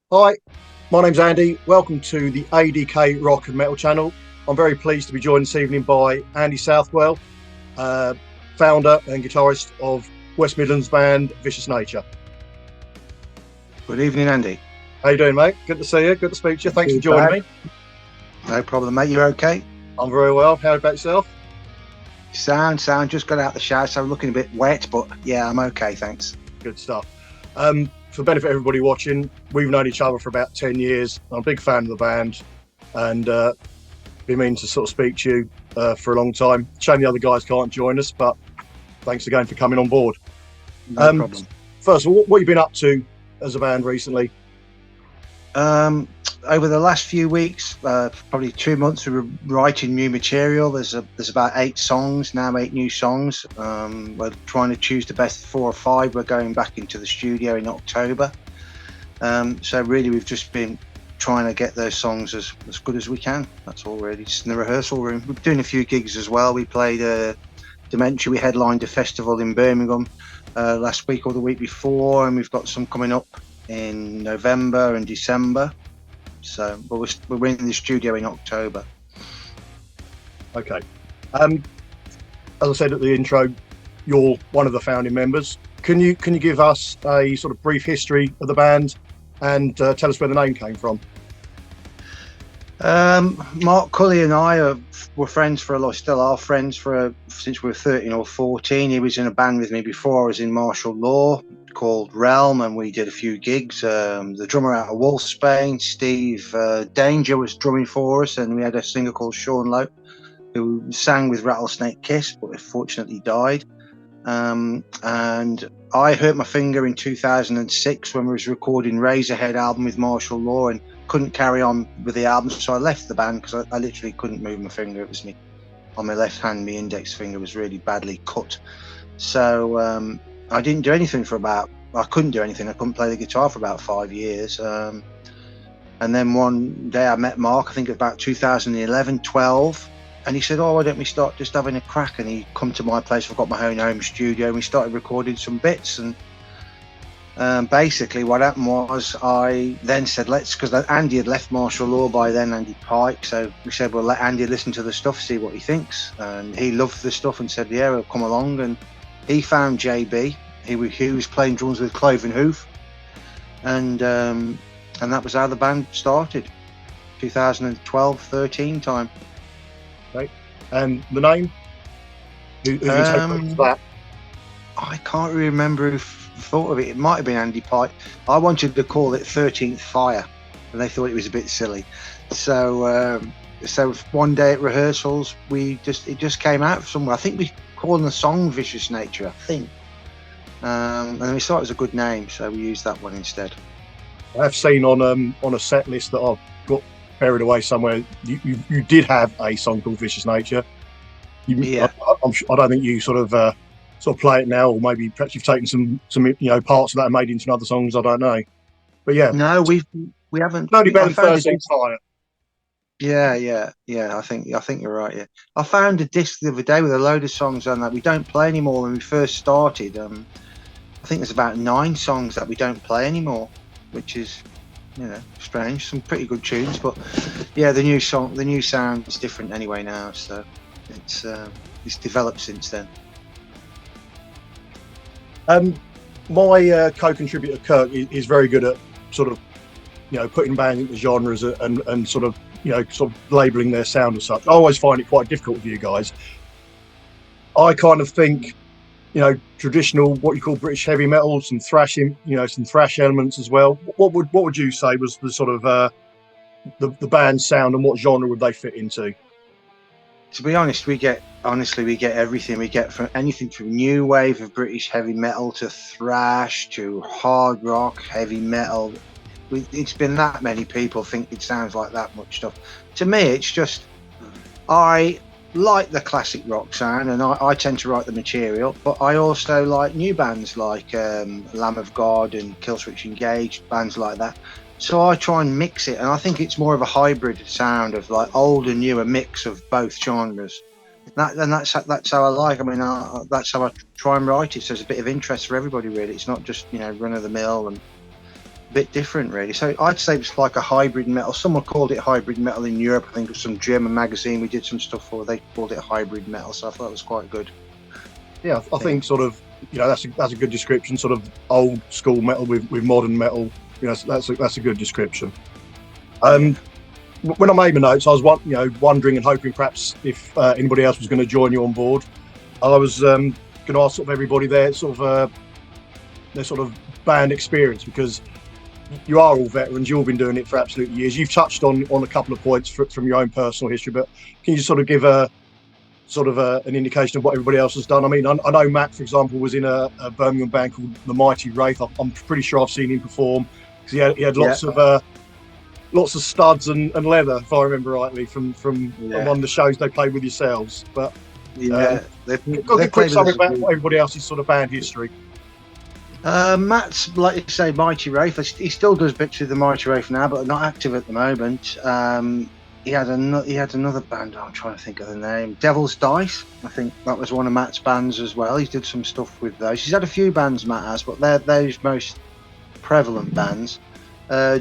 Hi, my name's Andy. Welcome to the A.D.K Rock and Metal channel. I'm very pleased to be joined this evening by Andy Southwell, uh, founder and guitarist of West Midlands band Vicious Nature. Good evening, Andy. How you doing, mate? Good to see you. Good to speak to you. Thanks for joining me. No problem, mate. You okay? I'm very well. How about yourself? Sound. Just got out the shower, so I'm looking a bit wet, but yeah, I'm okay, thanks. Good stuff. For the benefit of everybody watching, we've known each other for about 10 years. I'm a big fan of the band and been meaning to sort of speak to you for a long time. Shame the other guys can't join us, but thanks again for coming on board. No problem. First of all, what have you been up to as a band recently? Over the last few weeks, probably 2 months, we were writing new material. There's about 8 songs now, 8 new songs. We're trying to choose the best 4 or 5. We're going back into the studio in October. So really, we've just been trying to get those songs as good as we can. That's all really, just in the rehearsal room. We're doing a few gigs as well. We played Dementia. We headlined a festival in Birmingham last week or the week before, and we've got some coming up in November and December. So, but we're in the studio in October. Okay. As I said at the intro, you're one of the founding members. Can you give us a sort of brief history of the band and tell us where the name came from? Mark Cully and I were friends for a lot, still are friends since we were 13 or 14. He was in a band with me before I was in martial law called Realm, and we did a few gigs. The drummer out of Wolfsbane, Steve Danger, was drumming for us, and we had a singer called Sean Lowe who sang with Rattlesnake Kiss, but unfortunately died. And I hurt my finger in 2006 when we was recording Razorhead album with Martial Law, and couldn't carry on with the album, so I left the band because I literally couldn't move my finger. It was me on my left hand, my index finger was really badly cut. So I didn't do anything I couldn't do anything. I couldn't play the guitar for about 5 years. And then one day I met Mark, I think about 2011, 12, and he said, why don't we start just having a crack? And he come to my place. I've got my own home studio, and we started recording some bits. And basically what happened was I then said, because Andy had left martial law by then, Andy Pike. So we said, well, let Andy listen to the stuff, see what he thinks. And he loved the stuff and said, yeah, we'll come along. And he found JB. He was playing drums with Cloven Hoof. And that was how the band started, 2012-13 time. Okay. And the name? Who that? I can't really remember who thought of it. It might have been Andy Pike. I wanted to call it 13th Fire, and they thought it was a bit silly. So one day at rehearsals, it just came out somewhere. I think we called the song Vicious Nature, I think. And we thought it was a good name, so we used that one instead. I've seen on a set list that I've got buried away somewhere, you did have a song called Vicious Nature. Yeah. I don't think you sort of play it now, or maybe perhaps you've taken some parts of that and made into other songs. I don't know, but yeah. No, we haven't. Only better than 13th Fire. Yeah. I think you're right. Yeah, I found a disc the other day with a load of songs on that we don't play anymore. When we first started, I think there's about 9 songs that we don't play anymore, which is, strange. Some pretty good tunes, but yeah, the new sound is different anyway now. So it's developed since then. My co-contributor Kirk is very good at sort of, putting bands into genres and sort of labeling their sound as such. I always find it quite difficult with you guys. I kind of think, traditional, what you call British heavy metal, some thrashing, some thrash elements as well. What would you say was the sort of the band's sound, and what genre would they fit into? To be honest, we get everything. We get from anything from new wave of British heavy metal to thrash to hard rock, heavy metal. It's been that many people think it sounds like that much stuff. To me, it's just, I like the classic rock sound, and I tend to write the material, but I also like new bands like Lamb of God and Killswitch Engage, bands like that. So I try and mix it, and I think it's more of a hybrid sound of like old and new, a mix of both genres. That's how I like. I mean, that's how I try and write it. So there's a bit of interest for everybody, really. It's not just run of the mill and bit different, really. So I'd say it's like a hybrid metal. Someone called it hybrid metal in Europe. I think it was some German magazine we did some stuff for. They called it hybrid metal, so I thought it was quite good. Yeah, I think sort of, that's a good description. Sort of old school metal with modern metal. That's a good description. When I made my notes, I was wondering and hoping perhaps if anybody else was going to join you on board. I was going to ask sort of everybody their sort of band experience, because you are all veterans. You've all been doing it for absolute years. You've touched on a couple of points from your own personal history, but can you just sort of give an indication of what everybody else has done? I mean, I know Matt, for example, was in a Birmingham band called the Mighty Wraith. I'm pretty sure I've seen him perform, because he had lots of studs and leather, if I remember rightly, from one of the shows they played with yourselves. But they've got to quick something about everybody else's sort of band history. Matt's, like you say, Mighty Wraith. He still does bits with the Mighty Wraith now, but not active at the moment. He had another band. I'm trying to think of the name. Devil's Dice. I think that was one of Matt's bands as well. He did some stuff with those. He's had a few bands, Matt has, but they're those most prevalent bands.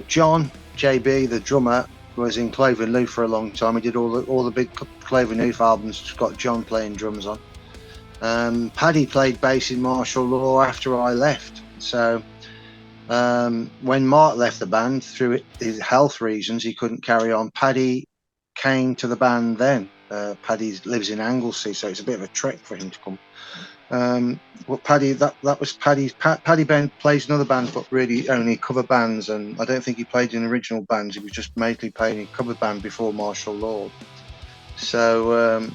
John JB, the drummer, was in Cloven Loof for a long time. He did all the big Cloven Loof albums. Just got John playing drums on. Paddy played bass in Martial Law after I left. So when Mark left the band through his health reasons, he couldn't carry on. Paddy came to the band then. Paddy lives in Anglesey, so it's a bit of a trek for him to come. But Paddy, that was Paddy's. Paddy Ben plays in other bands, but really only cover bands, and I don't think he played in original bands. He was just mainly playing in cover band before Martial Law. So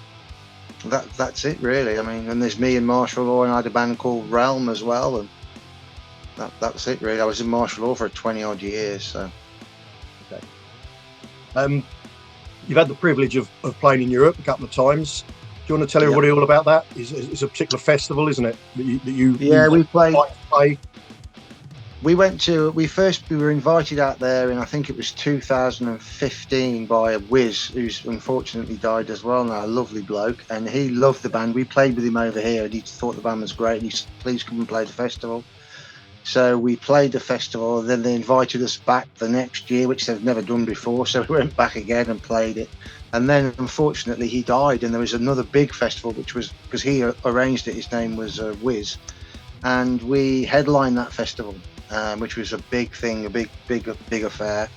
that's it, really. I mean, and there's me and Martial Law, and I had a band called Realm as well, and that's it, really. I was in Martial Law for 20 odd years. So, okay. You've had the privilege of playing in Europe a couple of times. Do you want to tell everybody all about that? It's a particular festival, isn't it? We played. We were invited out there, and I think it was 2015 by a Wiz, who's unfortunately died as well now, a lovely bloke, and he loved the band. We played with him over here, and he thought the band was great, and he said, please come and play the festival. So we played the festival, and then they invited us back the next year, which they've never done before, so we went back again and played it. And then, unfortunately, he died, and there was another big festival, which was, because he arranged it, his name was Wiz, and we headlined that festival. Which was a big thing, a big affair.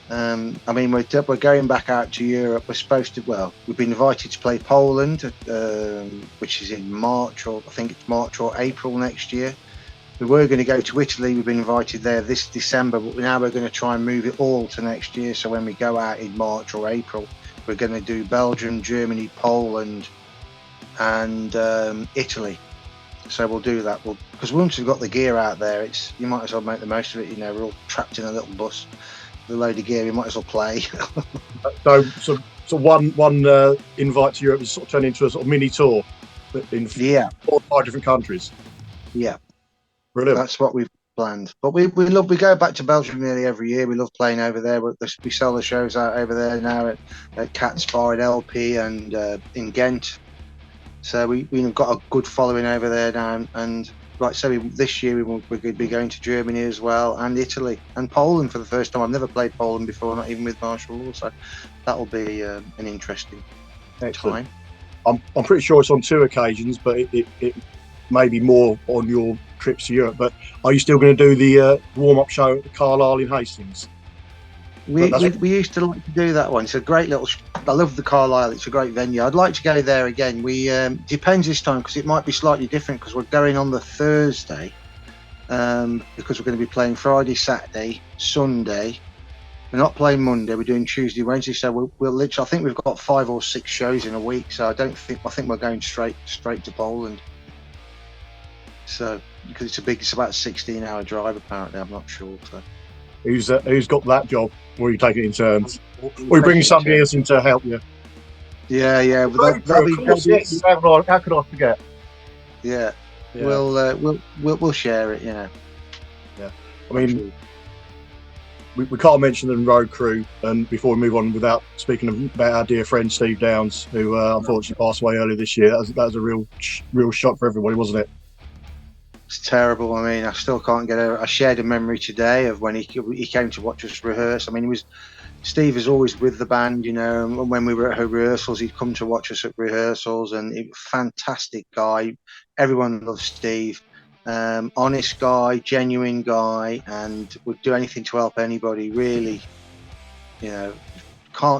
I mean, we're going back out to Europe. We've been invited to play Poland, which is in March, or I think it's March or April next year. We were going to go to Italy. We've been invited there this December, but now we're going to try and move it all to next year. So when we go out in March or April, we're going to do Belgium, Germany, Poland, and Italy. So we'll do that. Because once we've got the gear out there, you might as well make the most of it. We're all trapped in a little bus with a load of gear. We might as well play. So one invite to Europe is sort of turned into a sort of mini tour in 4 or 5 different countries. Yeah, brilliant. That's what we've planned. But we go back to Belgium nearly every year. We love playing over there. We sell the shows out over there now at Cat's Bar in LP and in Ghent. So we've got a good following over there now, and this year we're going to be going to Germany as well, and Italy and Poland for the first time. I've never played Poland before, not even with Martial Law, so that'll be an interesting time. I'm pretty sure it's on 2 occasions, but it may be more on your trips to Europe. But are you still going to do the warm-up show at the Carlisle in Hastings? We used to like to do that one. It's a great little. I love the Carlisle. It's a great venue. I'd like to go there again. We depends this time, because it might be slightly different, because we're going on the Thursday, because we're going to be playing Friday, Saturday, Sunday. We're not playing Monday. We're doing Tuesday, Wednesday. So we'll literally. I think we've got 5 or 6 shows in a week. So I think we're going straight to Poland. So because it's about a 16-hour drive apparently. I'm not sure. So. Who's got that job? Or you take it in turns? Or you bring somebody else in to help you? Yeah. How could I forget? Yeah. We'll share it. Yeah. I mean, we can't mention the road crew, and before we move on, without speaking about our dear friend Steve Downs, who unfortunately passed away earlier this year. That was a real shock for everybody, wasn't it? It's terrible. I mean, I still can't get over. I shared a memory today of when he came to watch us rehearse. I mean, Steve is always with the band, you know. And when we were at rehearsals, he'd come to watch us at rehearsals, and he was a fantastic guy. Everyone loves Steve. Honest guy, genuine guy, and would do anything to help anybody. Really, you know,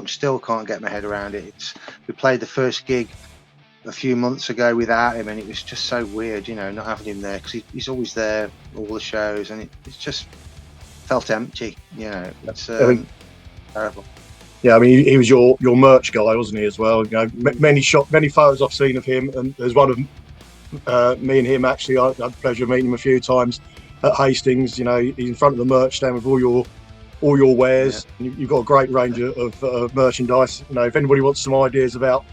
still can't get my head around it. We played the first gig a few months ago without him, and it was just so weird, you know, not having him there, because he's always there all the shows, and it's just felt empty, you know. It's terrible. Yeah, I mean, he was your merch guy, wasn't he, as well? You know, many photos I've seen of him, and there's one of me and him actually. I had the pleasure of meeting him a few times at Hastings. You know, he's in front of the merch stand with all your wares. Yeah. You've got a great range of merchandise. You know, if anybody wants some ideas about,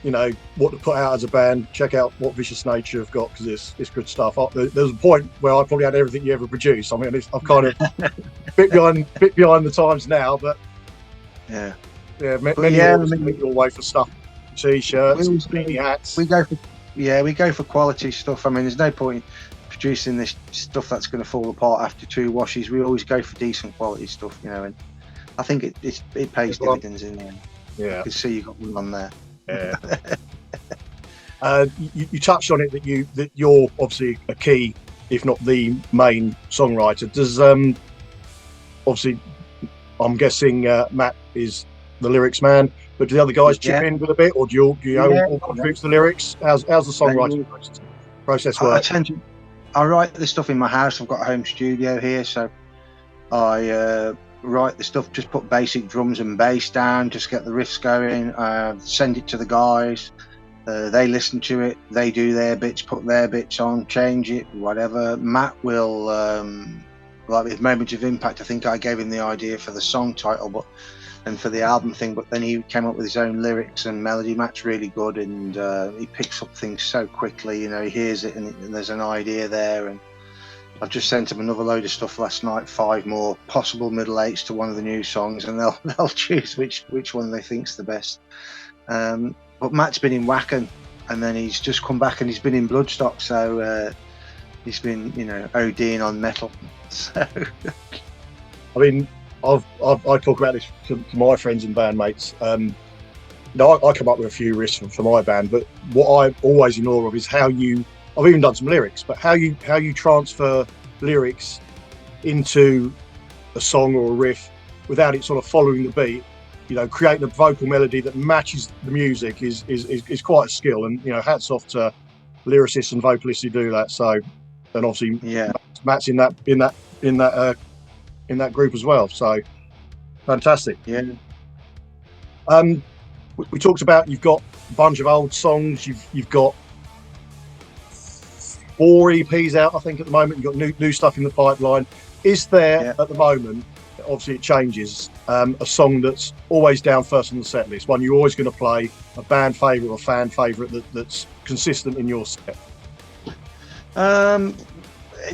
you know, what to put out as a band, check out what Vicious Nature have got, because it's good stuff. There's a point where I probably had everything you ever produced. I mean, I've kind of bit behind the times now, but yeah, many your way for stuff, t-shirts, beanie hats. We go for quality stuff. I mean, there's no point producing this stuff that's going to fall apart after 2 washes. We always go for decent quality stuff, you know, and I think it pays dividends in the end. Yeah, you can see you got one on there. Yeah. You touched on it that you're obviously a key, if not the main songwriter. Does obviously, I'm guessing Matt is the lyrics man, but do the other guys chip in with a bit, or do you all contribute to the lyrics? How's the songwriting process work? I write the stuff in my house. I've got a home studio here, so I write the stuff, just put basic drums and bass down, just get the riffs going, send it to the guys, they listen to it, they do their bits, put their bits on, change it, whatever. Matt will, like with Moment of Impact, I think I gave him the idea for the song title and for the album thing, but then he came up with his own lyrics and melody. Matt's really good, and he picks up things so quickly, you know. He hears it and there's an idea there, and I've just sent him another load of stuff last night, 5 more possible middle eights to one of the new songs, and they'll choose which one they think's the best. But Matt's been in Wacken, and then he's just come back, and he's been in Bloodstock, so he's been, you know, ODing on metal. So I mean, I talk about this to my friends and bandmates. Now I come up with a few riffs for my band, but what I'm always in awe of is how I've even done some lyrics, but how you transfer lyrics into a song or a riff without it sort of following the beat. You know, creating a vocal melody that matches the music is quite a skill, and you know, hats off to lyricists and vocalists who do that. So, and obviously, yeah, Matt's in that group as well. So, fantastic. Yeah. We talked about, you've got a bunch of old songs. You've got 4 EPs out, I think, at the moment. You've got new stuff in the pipeline. Is there at the moment, obviously it changes, a song that's always down first on the set list, one you're always going to play, a band favourite or fan favourite that's consistent in your set?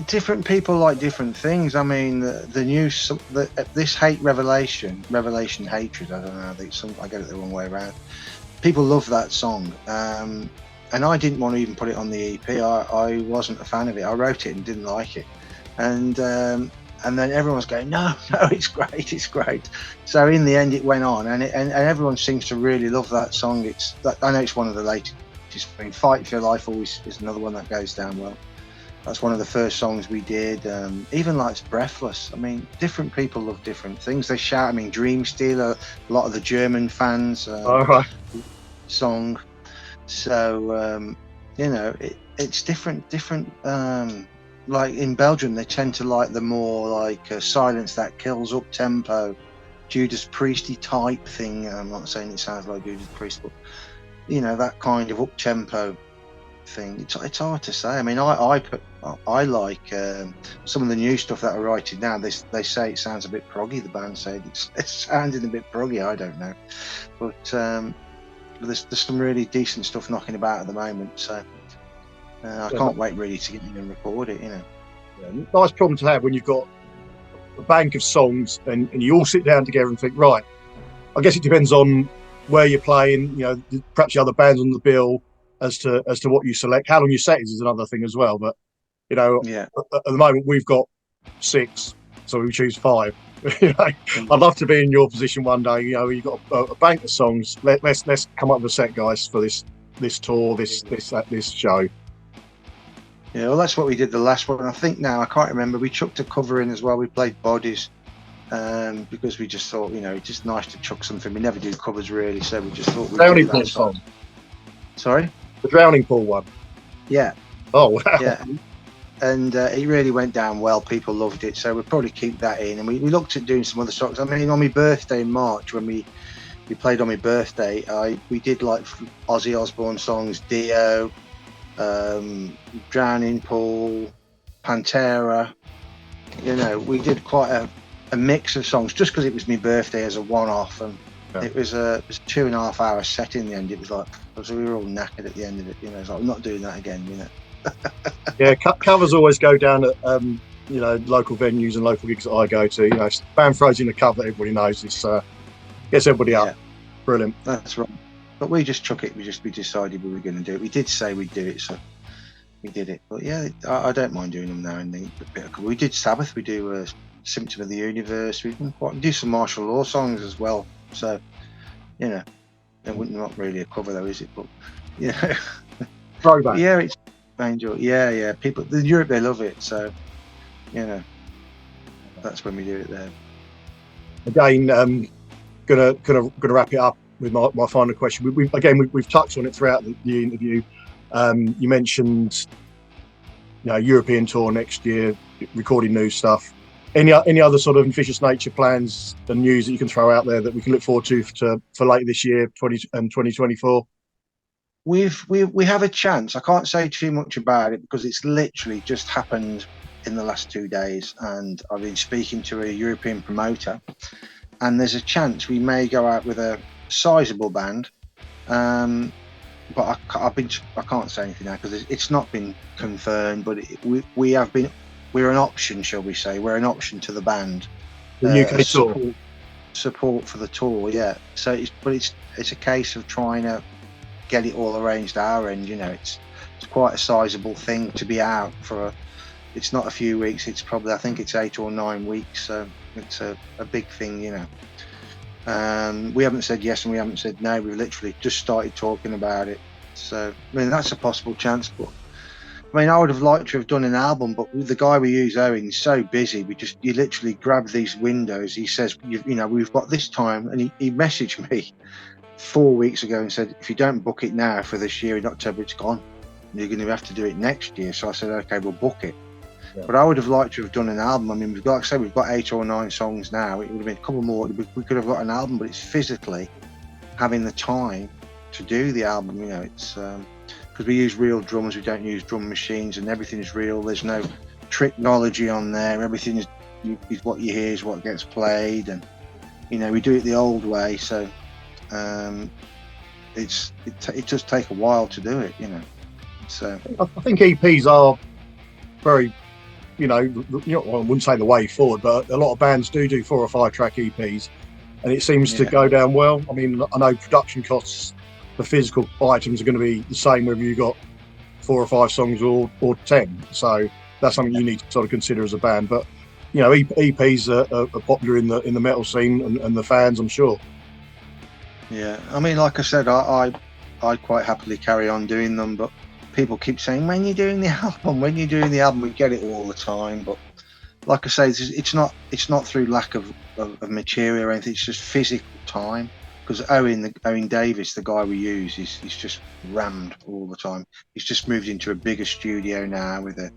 Different people like different things. I mean, this Revelation Hatred, I don't know, I get it the wrong way around. People love that song. And I didn't want to even put it on the EP. I wasn't a fan of it. I wrote it and didn't like it. And then everyone was going, no, it's great. So in the end, it went on, and everyone seems to really love that song. I know it's one of the latest. I mean, Fight for Your Life always is another one that goes down well. That's one of the first songs we did. Even like Breathless. I mean, different people love different things. They shout. I mean, Dream Stealer, a lot of the German fans song. So you know, it's different. Like in Belgium, they tend to like the more like Silence That Kills, up tempo, Judas Priesty type thing. I'm not saying it sounds like Judas Priest, but you know, that kind of up tempo thing. It's hard to say. I mean, I like some of the new stuff that are writing now. They say it sounds a bit proggy. The band said it's sounding a bit proggy. I don't know, but there's some really decent stuff knocking about at the moment. So I can't wait really to get in and record it. You know, nice problem to have when you've got a bank of songs and you all sit down together and think, right. I guess it depends on where you're playing. You know, perhaps the other bands on the bill as to what you select. How long your set is another thing as well. But You know, Yeah. at the moment we've got 6, so we choose 5. You know, I'd love to be in your position one day. You know, you've got a bank of songs. Let's come up with a set, guys, for this tour, this show. Yeah, well, that's what we did the last one. I think now, I can't remember. We chucked a cover in as well. We played Bodies because we just thought, you know, it's just nice to chuck something. We never do covers really, so we just thought we'd Drowning do Pool that song. Sorry? The Drowning Pool one. Yeah. Oh, wow. Yeah. And it really went down well. People loved it, so we'll probably keep that in. And we looked at doing some other songs. I mean, on my birthday in March, when we played on my birthday, we did like Ozzy Osbourne songs, Dio, Drowning Pool, Pantera. You know, we did quite a mix of songs just because it was my birthday as a one-off, and it was a 2.5 hour set in the end. It was like, we were all knackered at the end of it. You know, it's like, I'm not doing that again. You know. Yeah, covers always go down at you know, local venues and local gigs that I go to. You know, band throws in a cover that everybody knows. It's gets everybody up. Brilliant. That's right. But we just chuck it. We decided we were going to do it. We did say we'd do it, so we did it. But yeah, I don't mind doing them now and then. We did Sabbath. We do Symptom of the Universe. We do some martial law songs as well. So, you know, not really a cover though, is it? But you know, throwback. Yeah, it's Angel. Yeah. People in Europe, they love it. So, you know, that's when we do it there. Again, gonna wrap it up with my final question. We've touched on it throughout the interview. You mentioned, you know, European tour next year, recording new stuff. Any other sort of Vicious Nature plans and news that you can throw out there that we can look forward to for later this year, 2024? We have a chance. I can't say too much about it because it's literally just happened in the last 2 days, and I've been speaking to a European promoter, and there's a chance we may go out with a sizable band. But I can't say anything now because it's not been confirmed. But we're an option, shall we say? We're an option to the band. The UK tour. Support for the tour, yeah. So it's a case of trying to get it all arranged at our end. You know, it's quite a sizable thing to be out for. It's not a few weeks. It's probably, I think it's 8 or 9 weeks. So it's a big thing, you know. We haven't said yes and we haven't said no. We've literally just started talking about it. So I mean, that's a possible chance. But I mean, I would have liked to have done an album, but the guy we use, Owen, is so busy. You literally grab these windows. He says, you know, we've got this time, and he messaged me 4 weeks ago and said, if you don't book it now for this year in October, it's gone. You're going to have to do it next year. So I said, okay, we'll book it. Yeah. But I would have liked to have done an album. I mean, we've got 8 or 9 songs now. It would have been a couple more. We could have got an album, but it's physically having the time to do the album. You know, it's because we use real drums. We don't use drum machines, and everything is real. There's no technology on there. Everything is what you hear is what gets played, and you know, we do it the old way. So it does take a while to do it. You know, so I think EPs are very, you know, I wouldn't say the way forward, but a lot of bands do 4 or 5 track EPs, and it seems to go down well. I mean, I know production costs for physical items are going to be the same whether you got 4 or 5 songs or 10. So that's something you need to sort of consider as a band. But you know, EPs are popular in the metal scene and the fans, I'm sure. Yeah, I mean, like I said, I'd quite happily carry on doing them, but people keep saying, when you're doing the album, we get it all the time. But like I say, it's not through lack of material or anything. It's just physical time. Because Owen Davis, the guy we use, he's just rammed all the time. He's just moved into a bigger studio now with a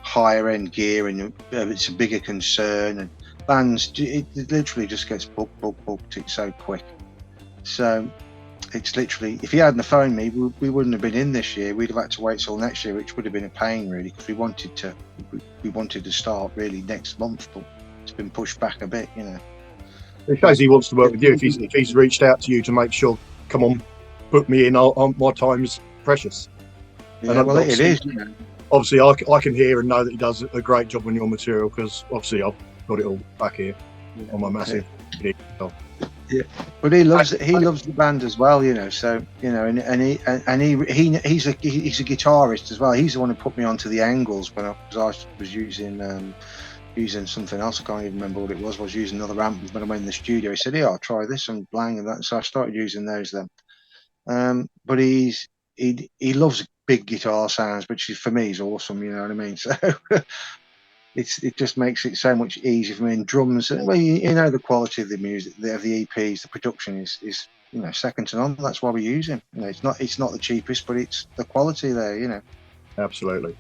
higher end gear, and it's a bigger concern. And bands, it literally just gets booked. It's so quick. So it's literally, if he hadn't phoned me, we wouldn't have been in this year. We'd have had to wait till next year, which would have been a pain really, because we wanted to start really next month, but it's been pushed back a bit, you know. It shows he wants to work with you. If he's reached out to you to make sure, come on, book me in. My time's precious. Yeah, and well, it is. You know. Obviously, I can hear and know that he does a great job on your material because obviously I've got it all back here on my massive video. But he loves the band as well, you know. So you know, he's a guitarist as well. He's the one who put me onto the Engels when I was using something else. I can't even remember what it was. I was using another amp when I went in the studio. He said, "Yeah, I'll try this and blang and that." So I started using those then. But he loves big guitar sounds, which for me is awesome. You know what I mean? So it just makes it so much easier for me. And drums, well, you know, the quality of the music, of the EPs, the production is you know, second to none. That's why we use him. You know, it's not the cheapest, but it's the quality there. You know. Absolutely.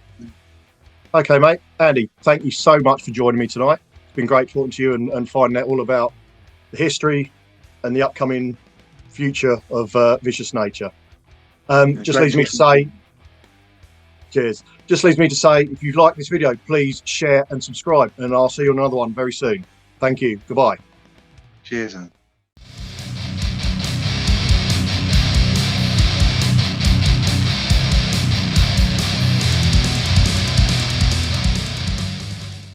Okay, mate. Andy, thank you so much for joining me tonight. It's been great talking to you and finding out all about the history and the upcoming future of Vicious Nature. Just leaves me to say, cheers. Just leaves me to say, if you've liked this video, please share and subscribe, and I'll see you on another one very soon. Thank you. Goodbye. Cheers, man.